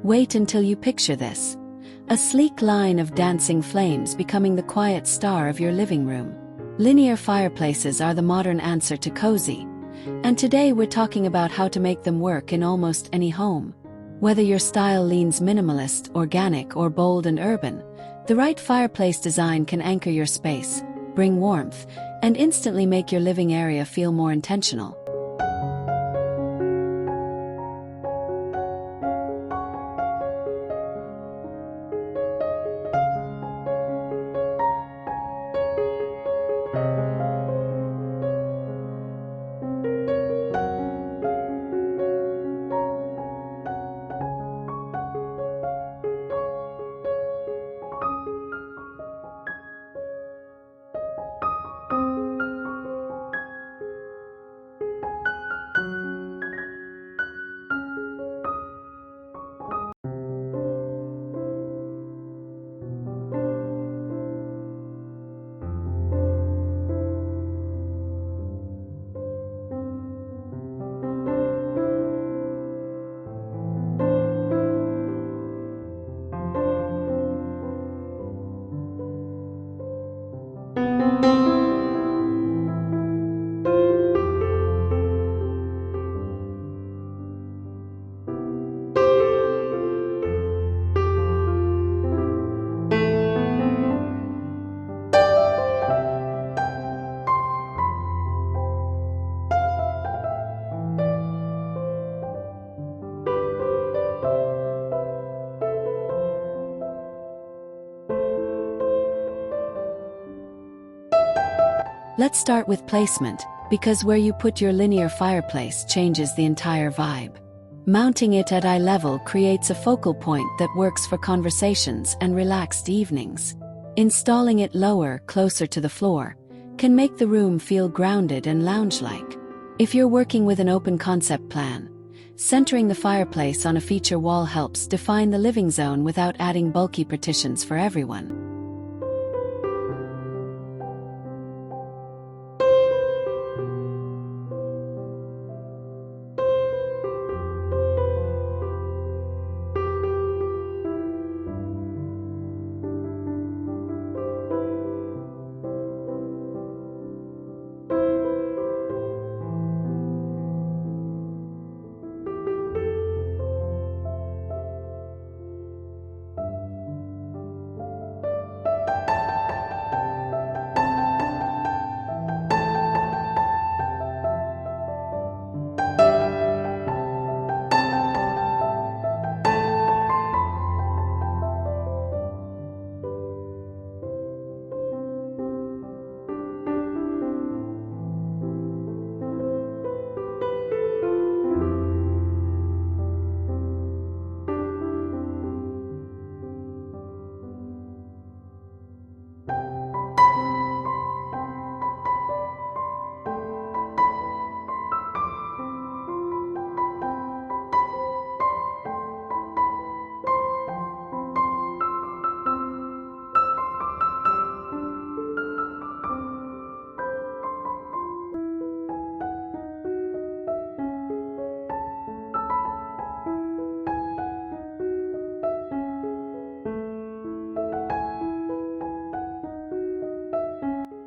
Wait until you picture this. A sleek line of dancing flames becoming the quiet star of your living room. Linear fireplaces are the modern answer to cozy. And today we're talking about how to make them work in almost any home. Whether your style leans minimalist, organic, or bold and urban, the right fireplace design can anchor your space, bring warmth, and instantly make your living area feel more intentional. Let's start with placement, because where you put your linear fireplace changes the entire vibe. Mounting it at eye level creates a focal point that works for conversations and relaxed evenings. Installing it lower, closer to the floor, can make the room feel grounded and lounge-like. If you're working with an open concept plan, centering the fireplace on a feature wall helps define the living zone without adding bulky partitions for everyone.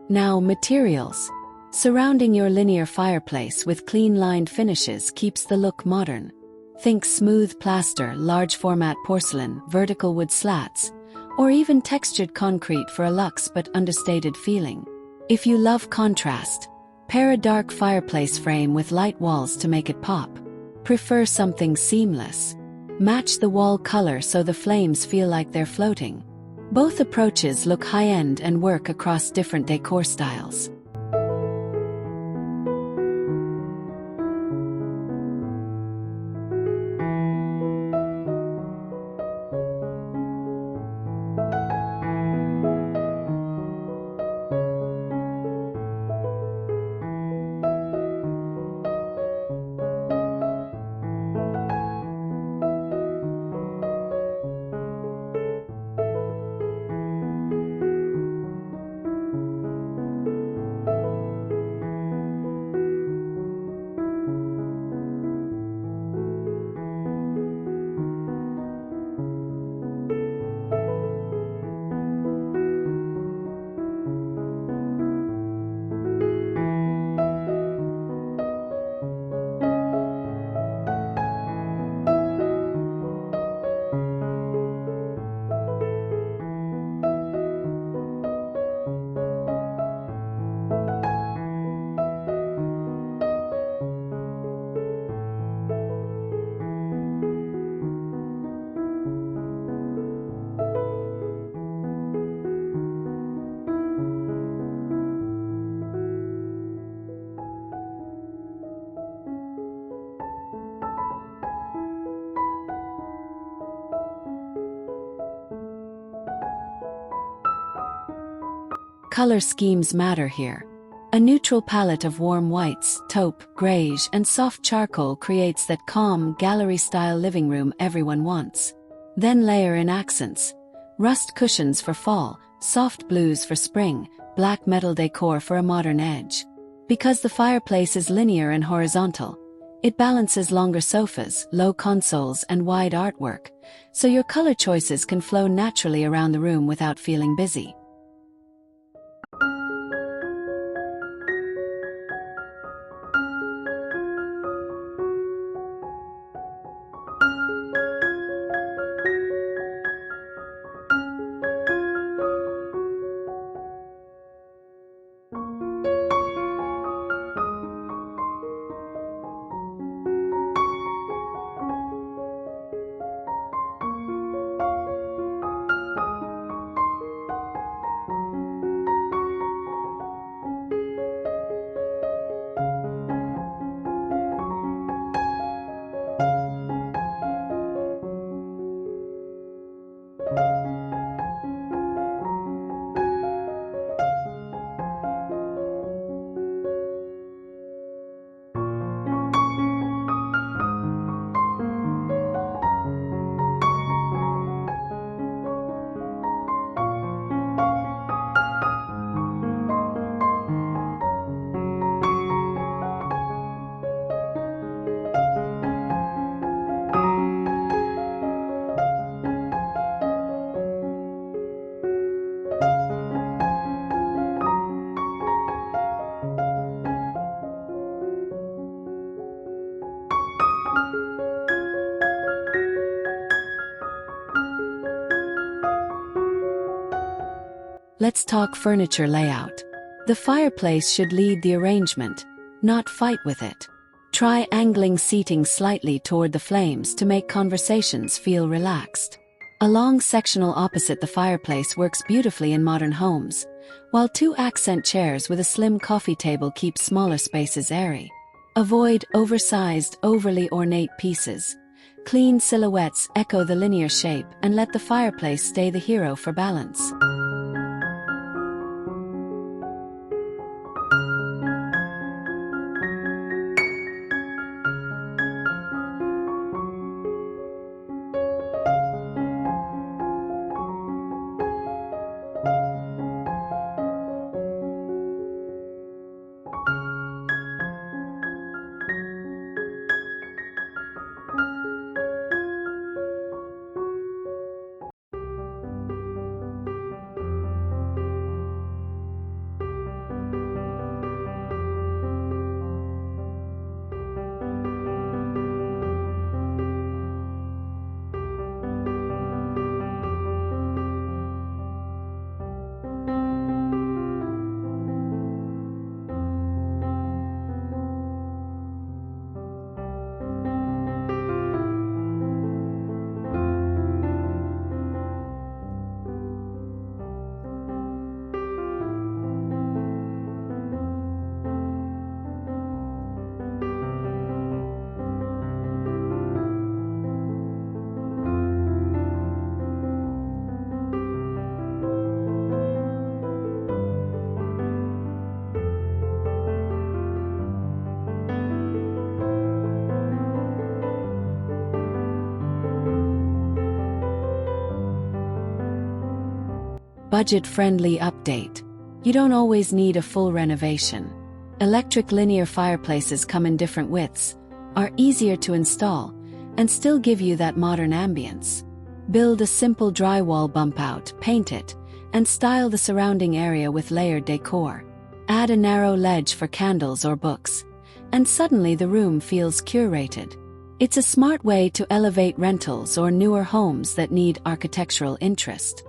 Now, materials. Surrounding your linear fireplace with clean-lined finishes keeps the look modern. Think smooth plaster, large-format porcelain, vertical wood slats, or even textured concrete for a luxe but understated feeling. If you love contrast, pair a dark fireplace frame with light walls to make it pop. Prefer something seamless? Match the wall color so the flames feel like they're floating. Both approaches look high-end and work across different decor styles. Color schemes matter here. A neutral palette of warm whites, taupe, greige, and soft charcoal creates that calm, gallery-style living room everyone wants. Then layer in accents. Rust cushions for fall, soft blues for spring, black metal decor for a modern edge. Because the fireplace is linear and horizontal, it balances longer sofas, low consoles, and wide artwork, so your color choices can flow naturally around the room without feeling busy. Let's talk furniture layout. The fireplace should lead the arrangement, not fight with it. Try angling seating slightly toward the flames to make conversations feel relaxed. A long sectional opposite the fireplace works beautifully in modern homes, while two accent chairs with a slim coffee table keep smaller spaces airy. Avoid oversized, overly ornate pieces. Clean silhouettes echo the linear shape and let the fireplace stay the hero for balance. Budget-friendly update. You don't always need a full renovation. Electric linear fireplaces come in different widths, are easier to install, and still give you that modern ambience. Build a simple drywall bump out, paint it, and style the surrounding area with layered decor. Add a narrow ledge for candles or books, and suddenly the room feels curated. It's a smart way to elevate rentals or newer homes that need architectural interest.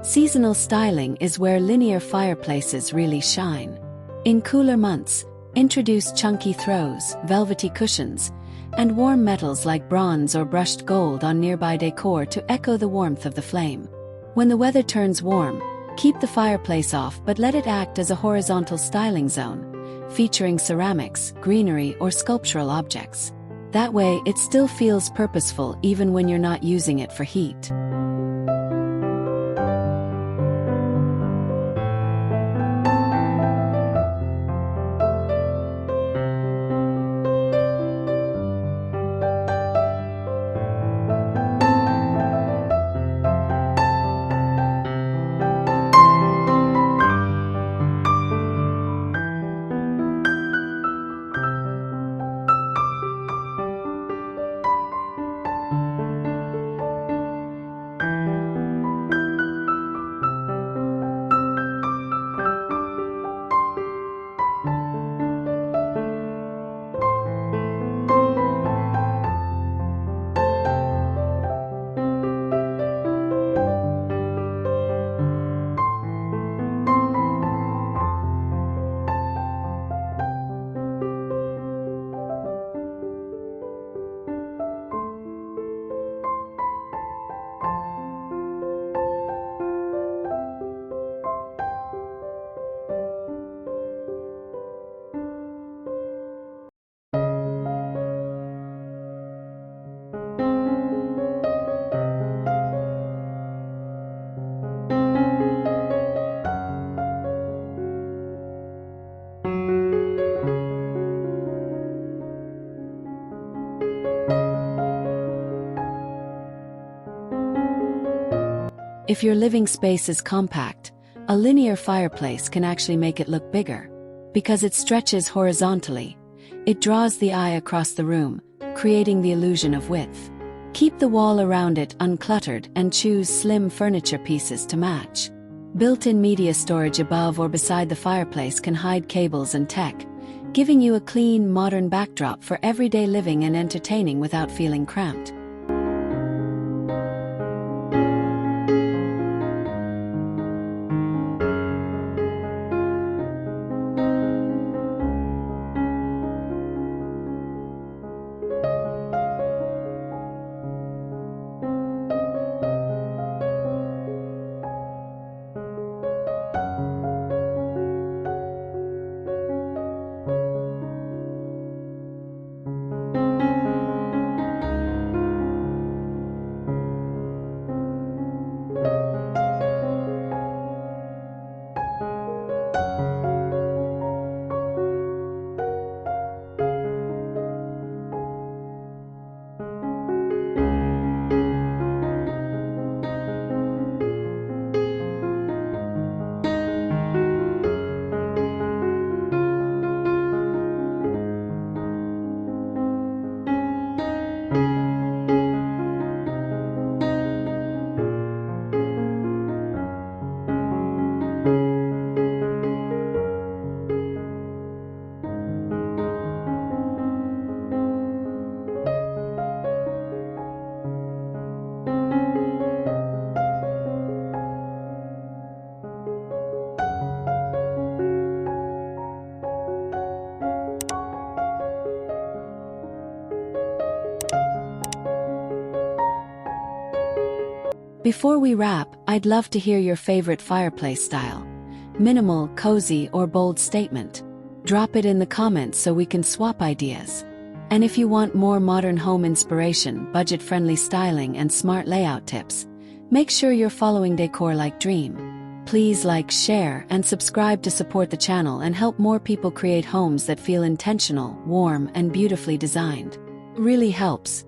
Seasonal styling is where linear fireplaces really shine. In cooler months, introduce chunky throws, velvety cushions, and warm metals like bronze or brushed gold on nearby decor to echo the warmth of the flame. When the weather turns warm, keep the fireplace off but let it act as a horizontal styling zone, featuring ceramics, greenery, or sculptural objects. That way, it still feels purposeful even when you're not using it for heat. If your living space is compact, a linear fireplace can actually make it look bigger. Because it stretches horizontally, it draws the eye across the room, creating the illusion of width. Keep the wall around it uncluttered and choose slim furniture pieces to match. Built-in media storage above or beside the fireplace can hide cables and tech, giving you a clean, modern backdrop for everyday living and entertaining without feeling cramped. Before we wrap, I'd love to hear your favorite fireplace style. Minimal, cozy, or bold statement. Drop it in the comments so we can swap ideas. And if you want more modern home inspiration, budget-friendly styling, and smart layout tips, make sure you're following Decor Like Dream. Please like, share, and subscribe to support the channel and help more people create homes that feel intentional, warm, and beautifully designed. Really helps.